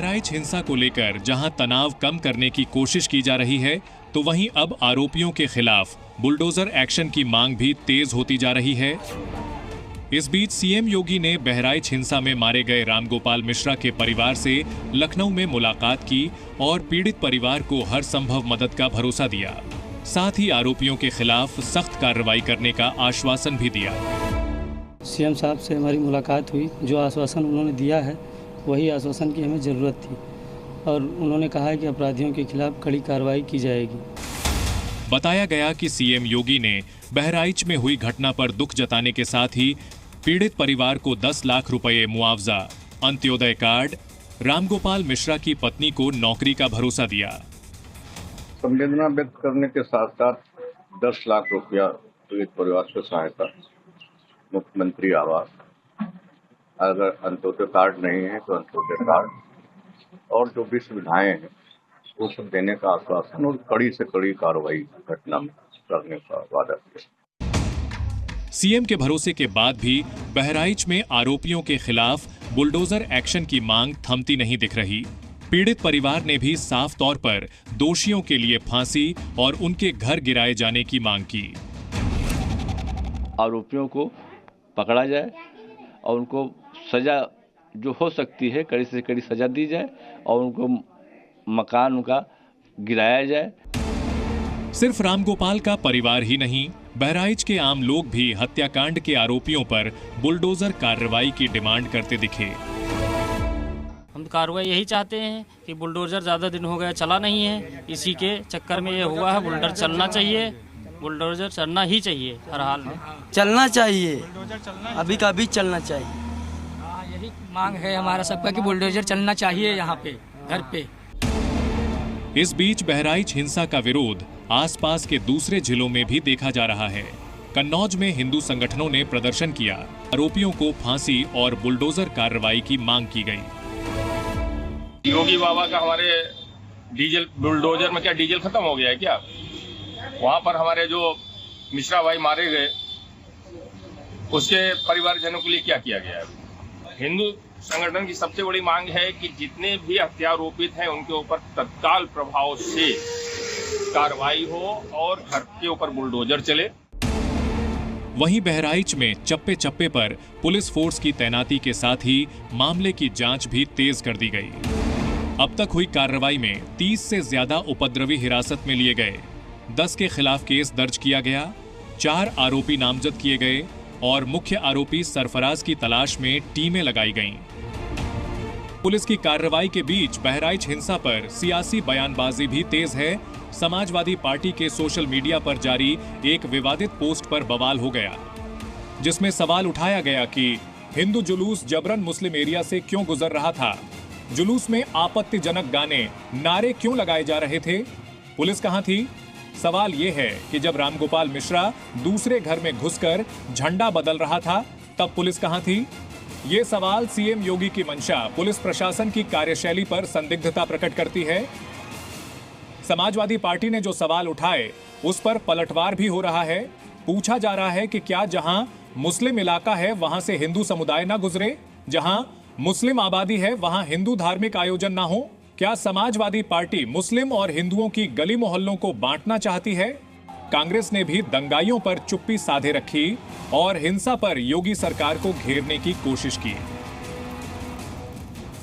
बहराइच हिंसा को लेकर जहां तनाव कम करने की कोशिश की जा रही है, तो वहीं अब आरोपियों के खिलाफ बुलडोजर एक्शन की मांग भी तेज होती जा रही है। इस बीच सीएम योगी ने बहराइच हिंसा में मारे गए रामगोपाल मिश्रा के परिवार से लखनऊ में मुलाकात की और पीड़ित परिवार को हर संभव मदद का भरोसा दिया। साथ ही आरोपियों के खिलाफ सख्त कार्रवाई करने का आश्वासन भी दिया। सीएम साहब से हमारी मुलाकात हुई, जो आश्वासन उन्होंने दिया है वही आश्वासन की हमें ज़रूरत थी और उन्होंने कहा है कि अपराधियों के खिलाफ कड़ी कार्रवाई की जाएगी। बताया गया कि सीएम योगी ने बहराइच में हुई घटना पर दुख जताने के साथ ही पीड़ित परिवार को 10 लाख रुपए मुआवजा, अंत्योदय कार्ड, रामगोपाल मिश्रा की पत्नी को नौकरी का भरोसा दिया। संवेदना व्यक्त करने के साथ साथ 10 लाख रुपया पीड़ित परिवार को सहायता, मुख्यमंत्री आवास, अगर अंत्योदय कार्ड नहीं है तो अंत्योदय कार्ड और जो भी सुविधाएं हैं वो सब देने का आश्वासन और कड़ी से कड़ी कार्रवाई घटना में करने का वादा किया। सीएम के भरोसे के बाद भी बहराइच में आरोपियों के खिलाफ बुलडोजर एक्शन की मांग थमती नहीं दिख रही। पीड़ित परिवार ने भी साफ तौर पर दोषियों के लिए फांसी और उनके घर गिराए जाने की मांग की। आरोपियों को पकड़ा जाए और उनको सजा जो हो सकती है कड़ी से कड़ी सजा दी जाए और उनको मकान उनका गिराया जाए। सिर्फ रामगोपाल का परिवार ही नहीं, बहराइच के आम लोग भी हत्याकांड के आरोपियों पर बुलडोजर कार्रवाई की डिमांड करते दिखे। हम कार्रवाई यही चाहते हैं कि बुलडोजर ज़्यादा दिन हो गया चला नहीं है, इसी के चक्कर में ये हुआ है। बुलडोजर चलना चाहिए, बुलडोजर चलना ही चाहिए, हर हाल में चलना चाहिए, अभी का अभी चलना चाहिए। यही मांग है हमारा सबका कि बुलडोजर चलना चाहिए यहाँ पे, घर पे। इस बीच बहराइच हिंसा का विरोध आसपास के दूसरे जिलों में भी देखा जा रहा है। कन्नौज में हिंदू संगठनों ने प्रदर्शन किया, आरोपियों को फांसी और बुलडोजर कार्रवाई की मांग की गई। योगी बाबा का हमारे डीजल बुलडोजर में क्या डीजल खत्म हो गया है क्या? वहाँ पर हमारे जो मिश्रा भाई मारे गए उसके परिवारजनों के लिए क्या किया गया है? हिंदू संगठन की सबसे बड़ी मांग है कि जितने भी हत्यारोपित हैं उनके ऊपर तत्काल प्रभाव से कार्रवाई हो और घर के ऊपर बुलडोजर चले। वहीं बहराइच में चप्पे चप्पे पर पुलिस फोर्स की तैनाती के साथ ही मामले की जांच भी तेज कर दी गई। अब तक हुई कार्रवाई में 30 से ज्यादा उपद्रवी हिरासत में लिए गए, 10 के खिलाफ केस दर्ज किया गया, 4 आरोपी नामजद किए गए और मुख्य आरोपी सरफराज की तलाश में टीमें लगाई गईं। पुलिस की कार्रवाई के बीच बहराइच हिंसा पर सियासी बयानबाजी भी तेज है। समाजवादी पार्टी के सोशल मीडिया पर जारी एक विवादित पोस्ट पर बवाल हो गया, जिसमें सवाल उठाया गया कि हिंदू जुलूस जबरन मुस्लिम एरिया से क्यों गुजर रहा था, जुलूस में आपत्तिजनक गाने, नारे क्यों लगाए जा रहे थे, पुलिस कहां थी? सवाल यह है कि जब रामगोपाल मिश्रा दूसरे घर में घुसकर झंडा बदल रहा था तब पुलिस कहां थी? ये सवाल सीएम योगी की मंशा पुलिस प्रशासन की कार्यशैली पर संदिग्धता प्रकट करती है। समाजवादी पार्टी ने जो सवाल उठाए उस पर पलटवार भी हो रहा है। पूछा जा रहा है कि क्या जहां मुस्लिम इलाका है वहां से हिंदू समुदाय ना गुजरे, जहां मुस्लिम आबादी है वहां हिंदू धार्मिक आयोजन ना हो? क्या समाजवादी पार्टी मुस्लिम और हिंदुओं की गली मोहल्लों को बांटना चाहती है? कांग्रेस ने भी दंगाइयों पर चुप्पी साधे रखी और हिंसा पर योगी सरकार को घेरने की कोशिश की।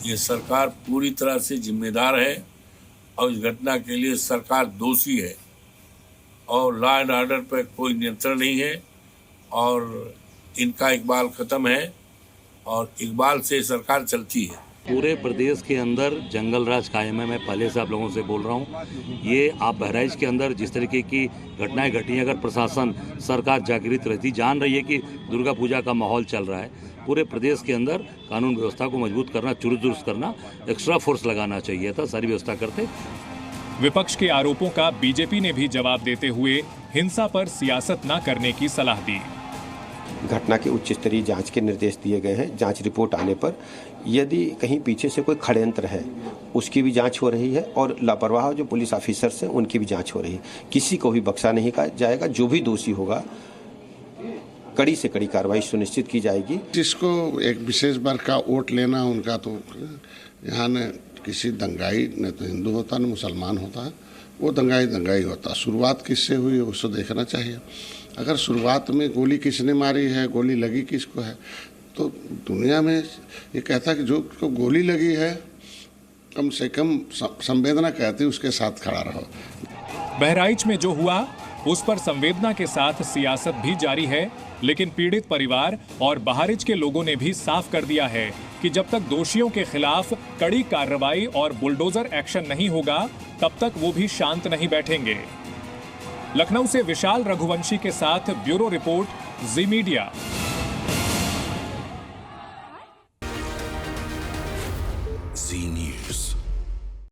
ये सरकार पूरी तरह से जिम्मेदार है और इस घटना के लिए सरकार दोषी है और लॉ एंड ऑर्डर पर कोई नियंत्रण नहीं है और इनका इकबाल खत्म है और इकबाल से सरकार चलती है। पूरे प्रदेश के अंदर जंगल राज कायम है। मैं पहले से आप लोगों से बोल रहा हूँ, ये आप बहराइच के अंदर जिस तरीके की घटनाएं घटी हैं, अगर प्रशासन सरकार जागृत रहती, जान रही है कि दुर्गा पूजा का माहौल चल रहा है, पूरे प्रदेश के अंदर कानून व्यवस्था को मजबूत करना, चुस्त दुरुस्त करना, एक्स्ट्रा फोर्स लगाना चाहिए था, सारी व्यवस्था करते। विपक्ष के आरोपों का बीजेपी ने भी जवाब देते हुए हिंसा पर सियासत न करने की सलाह दी। घटना के उच्च स्तरीय जांच के निर्देश दिए गए हैं। जांच रिपोर्ट आने पर यदि कहीं पीछे से कोई षड्यंत्र है उसकी भी जांच हो रही है और लापरवाह जो पुलिस ऑफिसर्स हैं उनकी भी जांच हो रही है। किसी को भी बख्शा नहीं जाएगा, जो भी दोषी होगा कड़ी से कड़ी कार्रवाई सुनिश्चित की जाएगी। जिसको एक विशेष वर्ग का वोट लेना उनका तो यहाँ किसी दंगाई न तो हिंदू होता न मुसलमान होता है, वो दंगाई होता। शुरुआत किससे हुई है उसको देखना चाहिए। अगर शुरुआत में गोली किसने मारी है, गोली लगी किसको है, तो दुनिया में ये कहता है कि जो गोली लगी है कम से कम संवेदना कहती है उसके साथ खड़ा रहो। बहराइच में जो हुआ उस पर संवेदना के साथ सियासत भी जारी है, लेकिन पीड़ित परिवार और बहराइच के लोगों ने भी साफ कर दिया है कि जब तक दोषियों के खिलाफ कड़ी कार्रवाई और बुलडोजर एक्शन नहीं होगा तब तक वो भी शांत नहीं बैठेंगे। लखनऊ से विशाल रघुवंशी के साथ ब्यूरो रिपोर्ट, जी मीडिया।